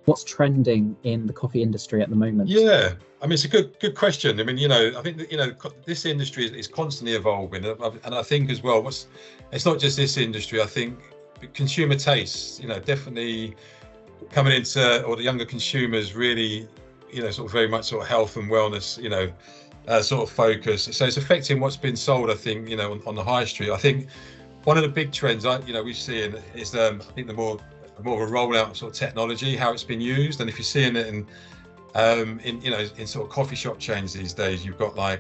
What's trending in the coffee industry at the moment? Yeah, I mean, it's a good question. I mean, I think that, this industry is constantly evolving, and I think as well, it's not just this industry. I think consumer tastes, definitely coming into, or the younger consumers really, sort of very much sort of health and wellness, sort of focus. So it's affecting what's been sold, I think, on the high street. I think one of the big trends we've seen is I think the more of a rollout of sort of technology, how it's been used. And if you're seeing it in sort of coffee shop chains these days, you've got the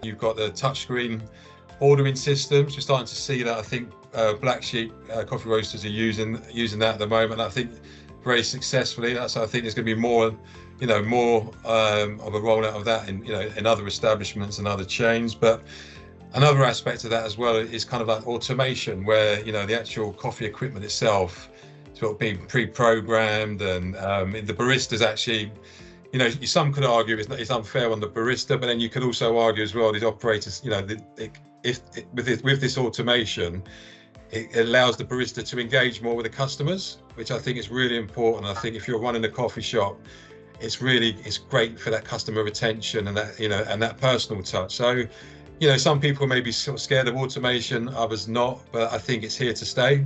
touchscreen ordering systems. You're starting to see that. I think Black Sheep coffee roasters are using that at the moment. I think very successfully. So I think there's going to be more of a rollout of that in other establishments and other chains. But another aspect of that as well is kind of like automation, where the actual coffee equipment itself sort of being pre-programmed, and the baristas actually, some could argue it's unfair on the barista, but then you could also argue as well, these operators, with this automation, it allows the barista to engage more with the customers, which I think is really important. I think if you're running a coffee shop, it's great for that customer retention and that, and that personal touch. So, some people may be sort of scared of automation, others not, but I think it's here to stay.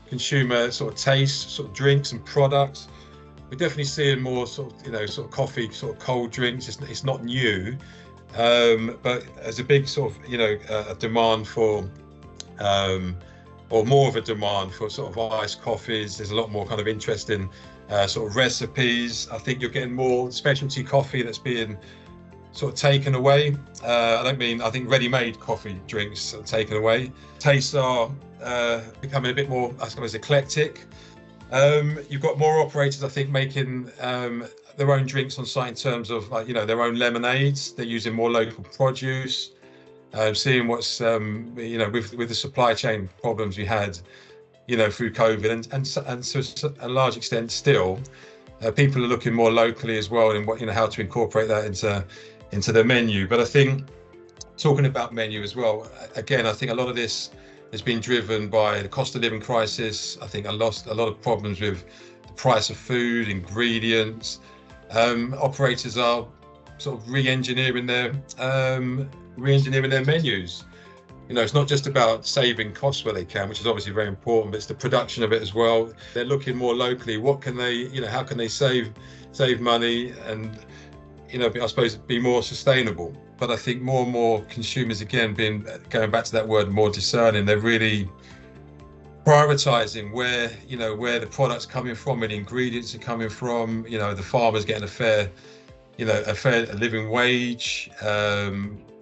Consumer sort of taste, sort of drinks and products, we're definitely seeing more sort of coffee, sort of cold drinks. It's not new, but there's a big sort of a demand for or more of a demand for sort of iced coffees. There's a lot more kind of interest in sort of recipes. I think you're getting more specialty coffee that's being sort of taken away. I think ready-made coffee drinks are taken away. Tastes are becoming a bit more, I suppose, eclectic. You've got more operators, I think, making their own drinks on site in terms of their own lemonades. They're using more local produce. Seeing what's with the supply chain problems we had through COVID, and to a large extent still, people are looking more locally as well, and how to incorporate that into their menu. But I think, talking about menu as well, again, I think a lot of this has been driven by the cost of living crisis. I think a lot of problems with the price of food, ingredients. Operators are sort of re-engineering their menus. It's not just about saving costs where they can, which is obviously very important, but it's the production of it as well. They're looking more locally. What can they, how can they save money and, I suppose, be more sustainable? But I think more and more consumers, again, going back to that word, more discerning. They're really prioritizing where the product's coming from, where the ingredients are coming from. The farmer's getting a fair living wage.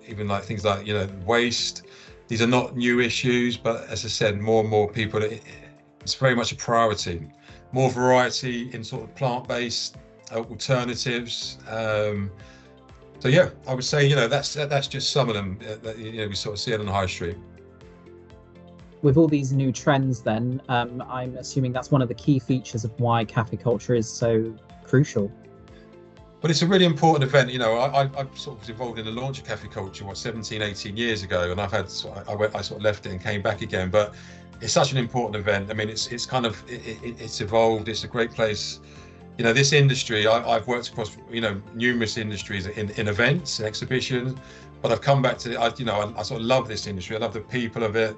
Even like things like waste. These are not new issues, but as I said, more and more people, it's very much a priority. More variety in sort of plant-based alternatives. So yeah, I would say that's just some of them that we sort of see it on the high street. With all these new trends, then I'm assuming that's one of the key features of why cafe culture is so crucial. But it's a really important event. I sort of was involved in the launch of Caffè Culture 17, 18 years ago, and I sort of left it and came back again. But it's such an important event. I mean, it's evolved. It's a great place. This industry, I've worked across numerous industries in events and exhibitions, but I've come back to I sort of love this industry. I love the people of it,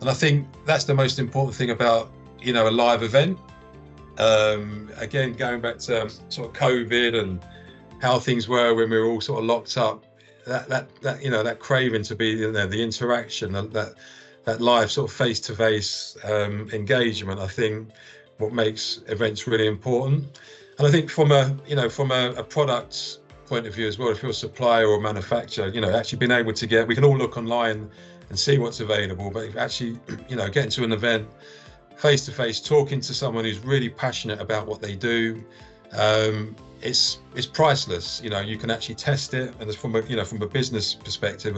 and I think that's the most important thing about a live event. Again, going back to sort of COVID and how things were when we were all sort of locked up, that craving to be the interaction, that live sort of face-to-face engagement, I think what makes events really important. And I think from a product point of view as well, if you're a supplier or a manufacturer, actually being able to we can all look online and see what's available, but if actually getting to an event face to face, talking to someone who's really passionate about what they do, it's priceless. You can actually test it, and from a business perspective,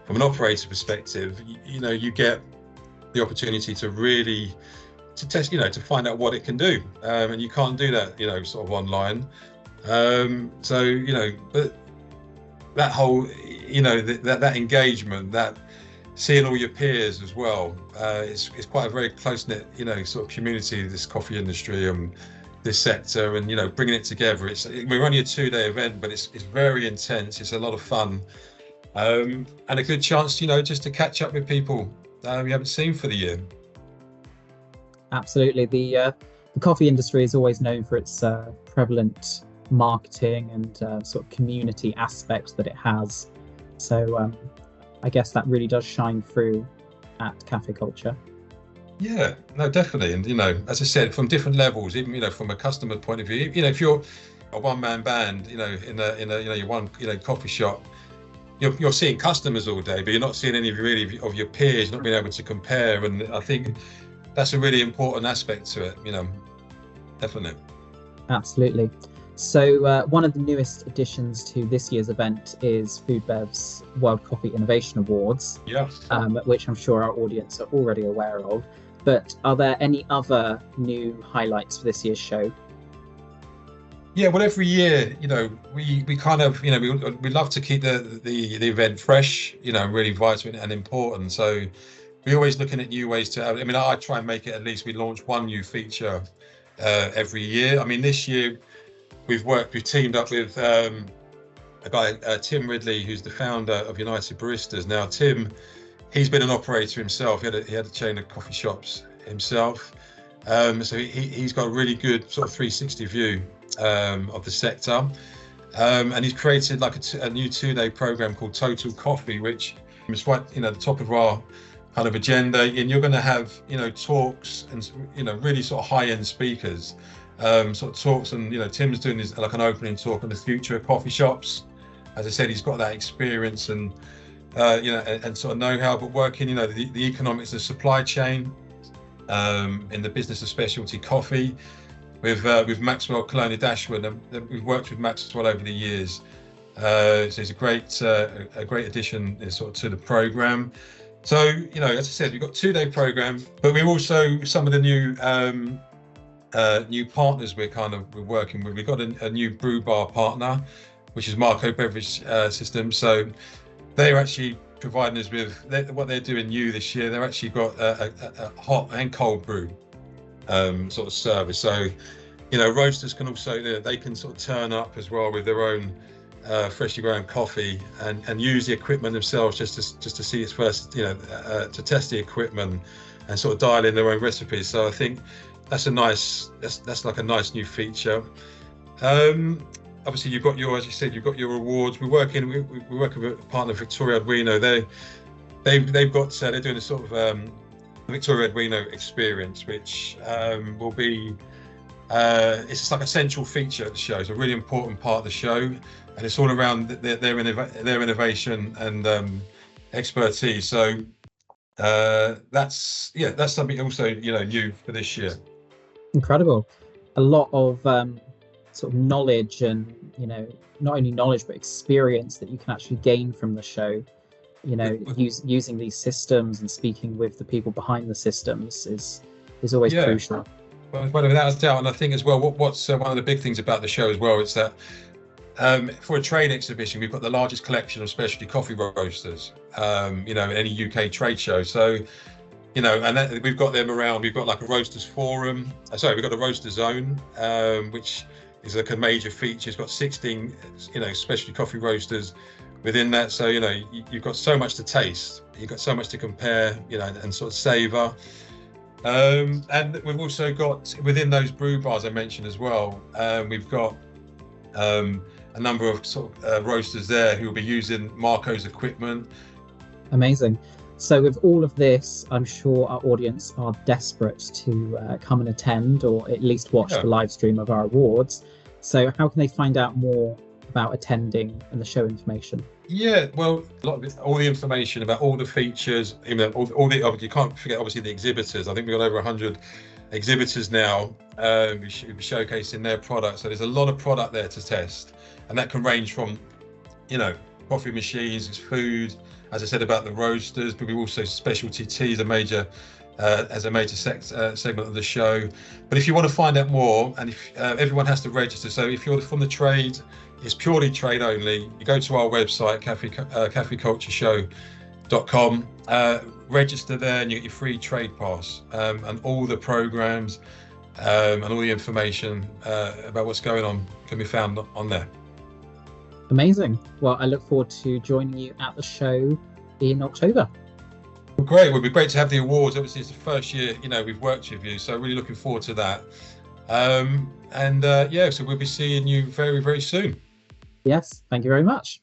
from an operator perspective, you get the opportunity to really test, to find out what it can do, and you can't do that, sort of online. But that whole, that engagement, that seeing all your peers as well, it's quite a very close-knit, sort of community, this coffee industry. this sector and, you know, bringing it together. We're only a 2-day event, but it's very intense. It's a lot of fun, and a good chance, you know, just to catch up with people we haven't seen for the year. Absolutely. The coffee industry is always known for its prevalent marketing and sort of community aspect that it has. So I guess that really does shine through at Caffè Culture. Yeah, no, definitely. And, you know, as I said, from different levels, even, you know, from a customer point of view, you know, if you're a one-man band, you know, in a you know, your one, you know, coffee shop, you're seeing customers all day, but you're not seeing any really of your peers, not being able to compare. And I think that's a really important aspect to it, you know, definitely. Absolutely. So one of the newest additions to this year's event is FoodBev's World Coffee Innovation Awards, Yeah. Which I'm sure our audience are already aware of. But are there any other new highlights for this year's show? Yeah, well, every year, you know, we kind of, you know, we love to keep the event fresh, you know, really vital and important. So we're always looking at new ways to, I mean, I try and make it, at least we launch one new feature every year. I mean, this year we've teamed up with a guy, Tim Ridley, who's the founder of United Baristas. Now, Tim, he's been an operator himself. He had a chain of coffee shops himself. So he's got a really good sort of 360 view of the sector. And he's created like a new 2-day program called Total Coffee, which is right, you know, the top of our kind of agenda. And you're going to have, you know, talks and, you know, really sort of high-end speakers, sort of talks. And, you know, Tim's doing this like an opening talk on the future of coffee shops. As I said, he's got that experience and, you know, and sort of know-how, but working, you know, the economics of supply chain in the business of specialty coffee with Maxwell Colony Dashwood. And we've worked with Maxwell over the years. So he's a great addition sort of to the program. So, you know, as I said, we've got a 2-day program, but we've also some of the new partners we're working with. We've got a new brew bar partner, which is Marco Beverage System. So they're actually providing us with what they're doing new this year. They've actually got a hot and cold brew sort of service. So, you know, roasters can also, they can sort of turn up as well with their own freshly ground coffee and use the equipment themselves just to see its first, you know, to test the equipment and sort of dial in their own recipes. So I think that's like a nice new feature. Obviously, you've got as you said, you've got your awards. We're working with a partner, Victoria Arduino. They've got they're doing a sort of Victoria Arduino experience, which will be it's just like a central feature of the show. It's a really important part of the show, and it's all around their innovation and expertise. So that's something also, you know, new for this year. Incredible. A lot of sort of knowledge and, you know, not only knowledge but experience that you can actually gain from the show, you know, using these systems and speaking with the people behind the systems is always crucial. Well, without a doubt. And I think as well, what's one of the big things about the show as well is that for a trade exhibition, we've got the largest collection of specialty coffee roasters, you know, any UK trade show. So, you know, and we've got them around. We've got like a roasters forum. We've got a roaster zone, which is like a major feature. It's got 16, you know, specialty coffee roasters within that. So, you know, you've got so much to taste. You've got so much to compare, you know, and sort of savor. And we've also got within those brew bars I mentioned as well. We've got a number of sort of roasters there who will be using Marco's equipment. Amazing. So with all of this, I'm sure our audience are desperate to come and attend, or at least watch the live stream of our awards. So how can they find out more about attending and the show information? Yeah, well, all the information about all the features, you know, all the, you can't forget obviously the exhibitors. I think we've got over 100 exhibitors now showcasing their products. So there's a lot of product there to test, and that can range from, you know, coffee machines, food, as I said about the roasters, but we also specialty teas, as a major segment of the show. But if you want to find out more, and if everyone has to register, so if you're from the trade, it's purely trade only. You go to our website, cafecultureshow.com, register there, and you get your free trade pass and all the programs. and all the information about what's going on can be found on there. Amazing. Well, I look forward to joining you at the show in October. Well, great. It would be great to have the awards. Obviously, it's the first year, we've worked with you, so really looking forward to that. So we'll be seeing you very, very soon. Yes, thank you very much.